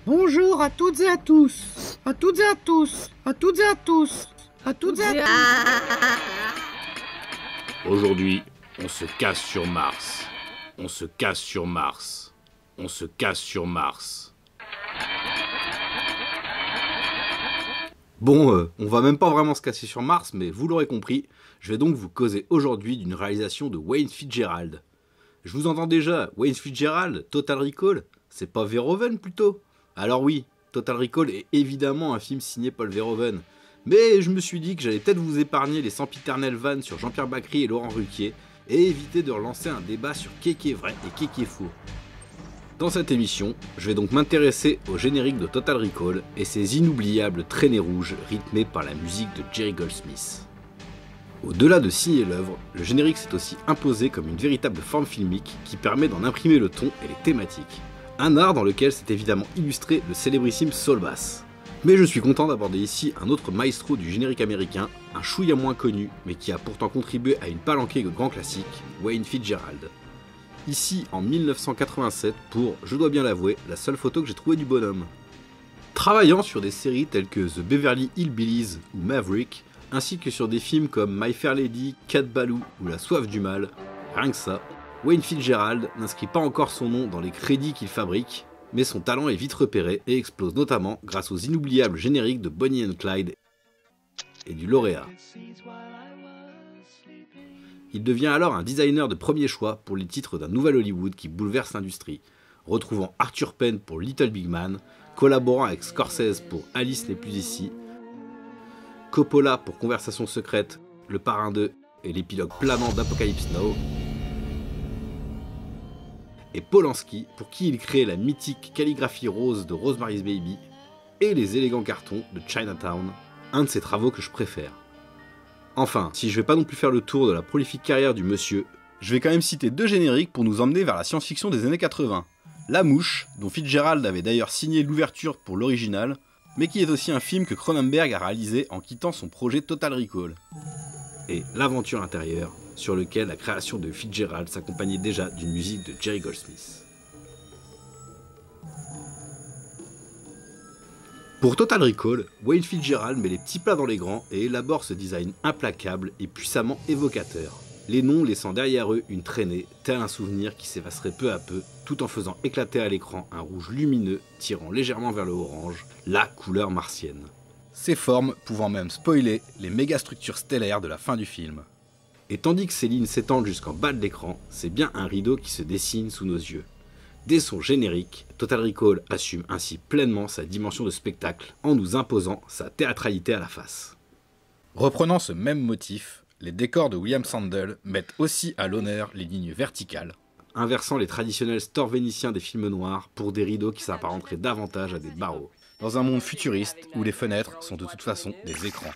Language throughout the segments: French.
Bonjour à toutes et à tous. À toutes et à tous. À toutes et à tous. À toutes et à tous. Aujourd'hui, on se casse sur Mars. On se casse sur Mars. On se casse sur Mars. Bon, on va même pas vraiment se casser sur Mars, mais vous l'aurez compris, je vais donc vous causer aujourd'hui d'une réalisation de Wayne Fitzgerald. Je vous entends déjà, Wayne Fitzgerald, Total Recall, c'est pas Verhoeven plutôt? Alors oui, Total Recall est évidemment un film signé Paul Verhoeven, mais je me suis dit que j'allais peut-être vous épargner les sempiternelles vannes sur Jean-Pierre Bacry et Laurent Ruquier, et éviter de relancer un débat sur qu'est vrai et qu'est faux. Dans cette émission, je vais donc m'intéresser au générique de Total Recall et ses inoubliables traînées rouges rythmées par la musique de Jerry Goldsmith. Au-delà de signer l'œuvre, le générique s'est aussi imposé comme une véritable forme filmique qui permet d'en imprimer le ton et les thématiques. Un art dans lequel s'est évidemment illustré le célébrissime Saul Bass. Mais je suis content d'aborder ici un autre maestro du générique américain, un chouïa moins connu, mais qui a pourtant contribué à une palanquée de grands classiques, Wayne Fitzgerald. Ici en 1987 pour, je dois bien l'avouer, la seule photo que j'ai trouvée du bonhomme. Travaillant sur des séries telles que The Beverly Hillbillies ou Maverick, ainsi que sur des films comme My Fair Lady, Cat Ballou ou La Soif du Mal, rien que ça, Wayne Fitzgerald n'inscrit pas encore son nom dans les crédits qu'il fabrique, mais son talent est vite repéré et explose notamment grâce aux inoubliables génériques de Bonnie and Clyde et du Lauréat. Il devient alors un designer de premier choix pour les titres d'un nouvel Hollywood qui bouleverse l'industrie, retrouvant Arthur Penn pour Little Big Man, collaborant avec Scorsese pour Alice n'est plus ici, Coppola pour Conversation secrète, Le Parrain 2 et l'épilogue planant d'Apocalypse Now, et Polanski pour qui il crée la mythique calligraphie rose de Rosemary's Baby et les élégants cartons de Chinatown, un de ses travaux que je préfère. Enfin, si je vais pas non plus faire le tour de la prolifique carrière du monsieur, je vais quand même citer deux génériques pour nous emmener vers la science-fiction des années 80. La Mouche, dont Fitzgerald avait d'ailleurs signé l'ouverture pour l'original, mais qui est aussi un film que Cronenberg a réalisé en quittant son projet Total Recall. Et L'Aventure intérieure, sur lequel la création de Fitzgerald s'accompagnait déjà d'une musique de Jerry Goldsmith. Pour Total Recall, Wayne Fitzgerald met les petits plats dans les grands et élabore ce design implacable et puissamment évocateur, les noms laissant derrière eux une traînée, tel un souvenir qui s'effacerait peu à peu, tout en faisant éclater à l'écran un rouge lumineux tirant légèrement vers le orange, la couleur martienne. Ces formes pouvant même spoiler les mégastructures stellaires de la fin du film. Et tandis que ces lignes s'étendent jusqu'en bas de l'écran, c'est bien un rideau qui se dessine sous nos yeux. Dès son générique, Total Recall assume ainsi pleinement sa dimension de spectacle en nous imposant sa théâtralité à la face. Reprenant ce même motif, les décors de William Sandel mettent aussi à l'honneur les lignes verticales, inversant les traditionnels stores vénitiens des films noirs pour des rideaux qui s'apparenteraient davantage à des barreaux, dans un monde futuriste où les fenêtres sont de toute façon des écrans.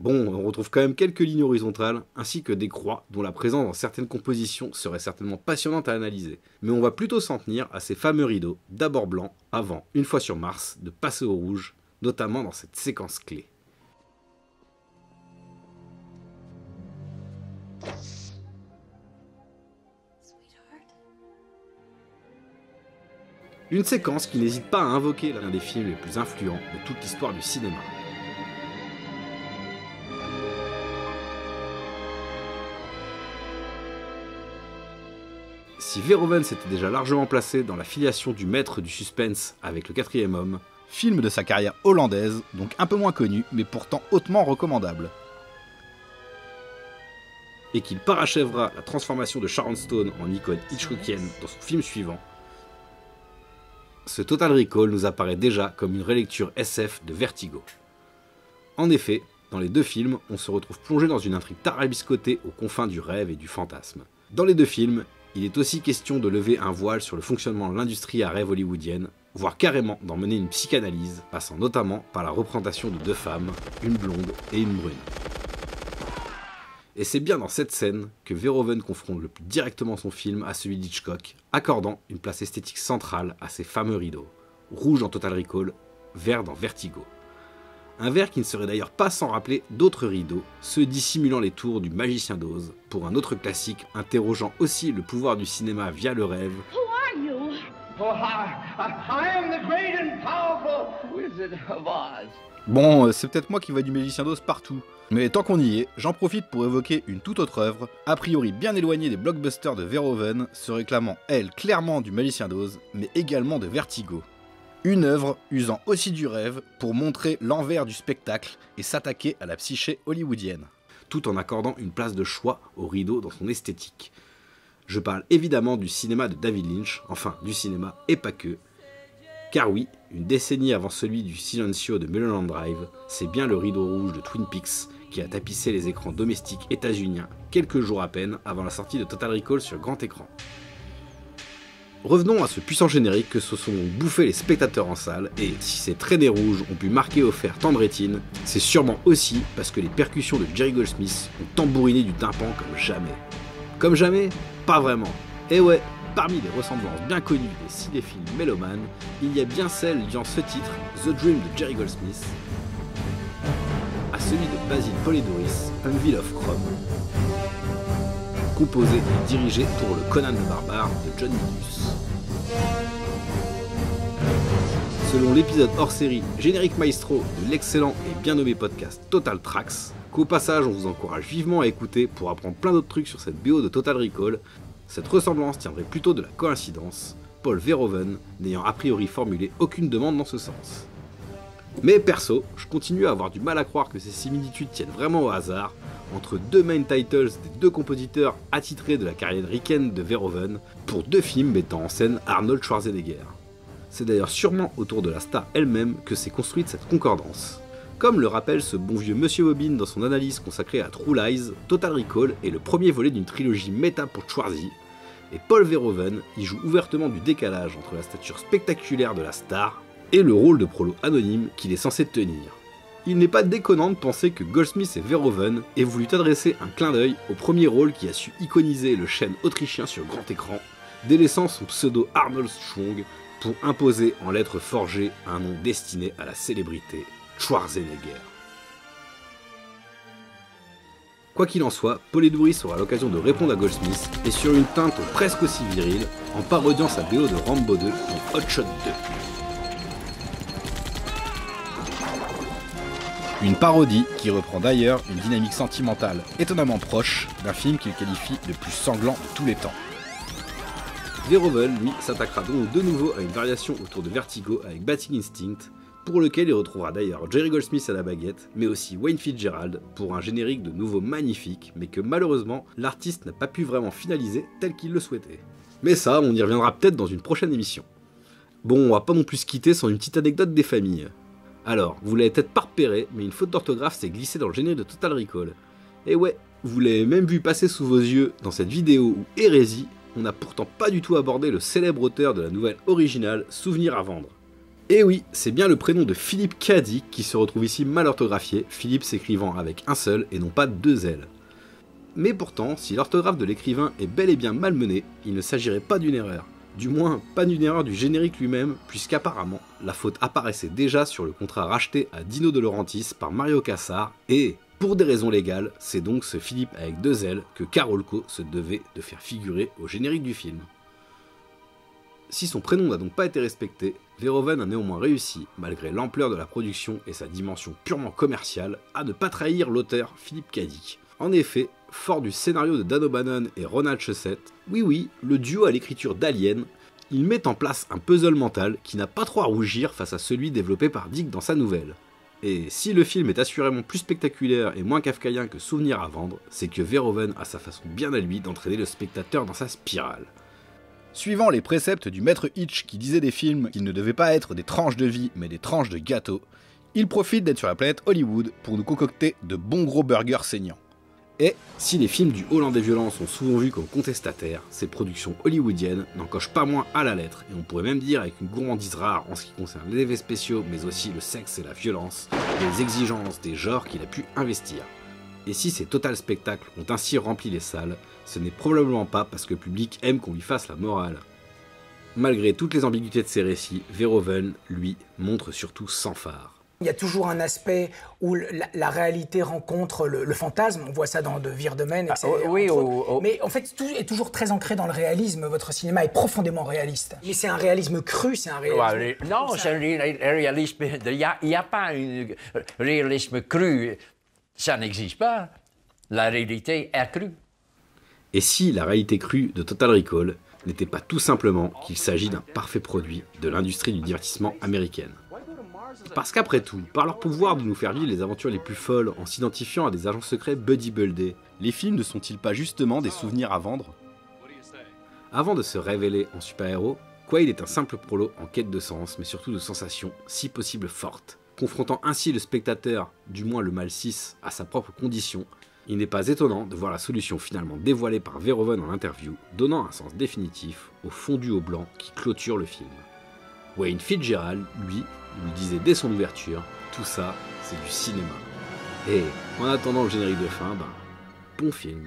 Bon, on retrouve quand même quelques lignes horizontales, ainsi que des croix, dont la présence dans certaines compositions serait certainement passionnante à analyser. Mais on va plutôt s'en tenir à ces fameux rideaux, d'abord blancs, avant, une fois sur Mars, de passer au rouge, notamment dans cette séquence clé. Une séquence qui n'hésite pas à invoquer l'un des films les plus influents de toute l'histoire du cinéma. Si Verhoeven s'était déjà largement placé dans la filiation du maître du suspense avec Le Quatrième Homme, film de sa carrière hollandaise, donc un peu moins connu, mais pourtant hautement recommandable, et qu'il parachèvera la transformation de Sharon Stone en icône hitchcockienne dans son film suivant, ce Total Recall nous apparaît déjà comme une relecture SF de Vertigo. En effet, dans les deux films, on se retrouve plongé dans une intrigue tarabiscotée aux confins du rêve et du fantasme. Dans les deux films, il est aussi question de lever un voile sur le fonctionnement de l'industrie à rêve hollywoodienne, voire carrément d'en mener une psychanalyse, passant notamment par la représentation de deux femmes, une blonde et une brune. Et c'est bien dans cette scène que Verhoeven confronte le plus directement son film à celui d'Hitchcock, accordant une place esthétique centrale à ces fameux rideaux, rouge dans Total Recall, vert dans Vertigo. Un vert qui ne serait d'ailleurs pas sans rappeler d'autres rideaux, ceux dissimulant les tours du Magicien d'Oz, pour un autre classique interrogeant aussi le pouvoir du cinéma via le rêve, I am the great and powerful Wizard of Oz. Bon, c'est peut-être moi qui vois du Magicien d'Oz partout. Mais tant qu'on y est, j'en profite pour évoquer une toute autre œuvre, a priori bien éloignée des blockbusters de Verhoeven, se réclamant, elle, clairement du Magicien d'Oz, mais également de Vertigo. Une œuvre usant aussi du rêve pour montrer l'envers du spectacle et s'attaquer à la psyché hollywoodienne, tout en accordant une place de choix au rideau dans son esthétique. Je parle évidemment du cinéma de David Lynch, enfin du cinéma et pas que, car oui, une décennie avant celui du Silencio de Mulholland Drive, c'est bien le rideau rouge de Twin Peaks qui a tapissé les écrans domestiques états-uniens quelques jours à peine avant la sortie de Total Recall sur grand écran. Revenons à ce puissant générique que se sont bouffés les spectateurs en salle, et si ces traînées rouges ont pu marquer au fer tant de rétines, c'est sûrement aussi parce que les percussions de Jerry Goldsmith ont tambouriné du tympan comme jamais. Comme jamais? Pas vraiment. Et ouais, parmi les ressemblances bien connues des cinéphiles mélomanes, il y a bien celle liant ce titre, The Dream de Jerry Goldsmith, à celui de Basil Polidoris, Anvil of Chrome, composé et dirigé pour le Conan le Barbare de John Milius. Selon l'épisode hors-série Générique Maestro de l'excellent et bien nommé podcast Total Tracks, qu'au passage on vous encourage vivement à écouter pour apprendre plein d'autres trucs sur cette BO de Total Recall, cette ressemblance tiendrait plutôt de la coïncidence, Paul Verhoeven n'ayant a priori formulé aucune demande dans ce sens. Mais perso, je continue à avoir du mal à croire que ces similitudes tiennent vraiment au hasard, entre deux main titles des deux compositeurs attitrés de la carrière ricaine de Verhoeven, pour deux films mettant en scène Arnold Schwarzenegger. C'est d'ailleurs sûrement autour de la star elle-même que s'est construite cette concordance. Comme le rappelle ce bon vieux Monsieur Bobine dans son analyse consacrée à True Lies, Total Recall est le premier volet d'une trilogie méta pour Schwarzy, et Paul Verhoeven y joue ouvertement du décalage entre la stature spectaculaire de la star et le rôle de prolo anonyme qu'il est censé tenir. Il n'est pas déconnant de penser que Goldsmith et Verhoeven aient voulu adresser un clin d'œil au premier rôle qui a su iconiser le chêne autrichien sur grand écran, délaissant son pseudo Arnold Strong pour imposer en lettres forgées un nom destiné à la célébrité, Schwarzenegger. Quoi qu'il en soit, Polidori aura l'occasion de répondre à Goldsmith, et sur une teinte presque aussi virile, en parodiant sa BO de Rambo 2 dans Hot Shot 2. Une parodie qui reprend d'ailleurs une dynamique sentimentale étonnamment proche d'un film qu'il qualifie le plus sanglant de tous les temps. Verhoeven, lui, s'attaquera donc de nouveau à une variation autour de Vertigo avec Batting Instinct, pour lequel il retrouvera d'ailleurs Jerry Goldsmith à la baguette, mais aussi Wayne Fitzgerald pour un générique de nouveau magnifique, mais que malheureusement l'artiste n'a pas pu vraiment finaliser tel qu'il le souhaitait. Mais ça, on y reviendra peut-être dans une prochaine émission. Bon, on va pas non plus se quitter sans une petite anecdote des familles. Alors, vous l'avez peut-être pas repéré, mais une faute d'orthographe s'est glissée dans le générique de Total Recall. Et ouais, vous l'avez même vu passer sous vos yeux dans cette vidéo où Hérésie, on n'a pourtant pas du tout abordé le célèbre auteur de la nouvelle originale Souvenir à vendre. Et oui, c'est bien le prénom de Philippe K. Dick qui se retrouve ici mal orthographié, Philippe s'écrivant avec un seul et non pas deux L. Mais pourtant, si l'orthographe de l'écrivain est bel et bien malmenée, il ne s'agirait pas d'une erreur. Du moins, pas d'une erreur du générique lui-même, puisqu'apparemment, la faute apparaissait déjà sur le contrat racheté à Dino De Laurentiis par Mario Kassar, et, pour des raisons légales, c'est donc ce Philippe avec deux L que Carolco se devait de faire figurer au générique du film. Si son prénom n'a donc pas été respecté, Verhoeven a néanmoins réussi, malgré l'ampleur de la production et sa dimension purement commerciale, à ne pas trahir l'auteur Philippe K. Dick. En effet, fort du scénario de Dan O'Bannon et Ronald Shusett, oui, le duo à l'écriture d'Alien, il met en place un puzzle mental qui n'a pas trop à rougir face à celui développé par Dick dans sa nouvelle. Et si le film est assurément plus spectaculaire et moins kafkaïen que Souvenir à vendre, c'est que Verhoeven a sa façon bien à lui d'entraîner le spectateur dans sa spirale. Suivant les préceptes du maître Hitch qui disait des films qu'ils ne devaient pas être des tranches de vie mais des tranches de gâteau, il profite d'être sur la planète Hollywood pour nous concocter de bons gros burgers saignants. Et si les films du Hollandais violent sont souvent vus comme contestataires, ces productions hollywoodiennes n'en cochent pas moins à la lettre, et on pourrait même dire avec une gourmandise rare en ce qui concerne les effets spéciaux, mais aussi le sexe et la violence, et les exigences des genres qu'il a pu investir. Et si ces total spectacles ont ainsi rempli les salles, ce n'est probablement pas parce que le public aime qu'on lui fasse la morale. Malgré toutes les ambiguïtés de ses récits, Verhoeven, lui, montre surtout sans phare. Il y a toujours un aspect où la réalité rencontre le fantasme. On voit ça dans De Wiedemann, etc. Oui, mais en fait, tout est toujours très ancré dans le réalisme. Votre cinéma est profondément réaliste. Mais c'est un réalisme cru, c'est un réalisme... Non, c'est un réalisme... Il n'y a pas un réalisme cru. Ça n'existe pas. La réalité est crue. Et si la réalité crue de Total Recall n'était pas tout simplement qu'il s'agit d'un parfait produit de l'industrie du divertissement américaine? Parce qu'après tout, par leur pouvoir de nous faire vivre les aventures les plus folles en s'identifiant à des agents secrets buddy buildés, les films ne sont-ils pas justement des souvenirs à vendre? Avant de se révéler en super-héros, Quaid est un simple prolo en quête de sens, mais surtout de sensations, si possible fortes. Confrontant ainsi le spectateur, du moins le mal 6, à sa propre condition, il n'est pas étonnant de voir la solution finalement dévoilée par Verhoeven en interview, donnant un sens définitif au fondu au blanc qui clôture le film. Wayne Fitzgerald, lui disait dès son ouverture, tout ça, c'est du cinéma. Et en attendant le générique de fin, bon film.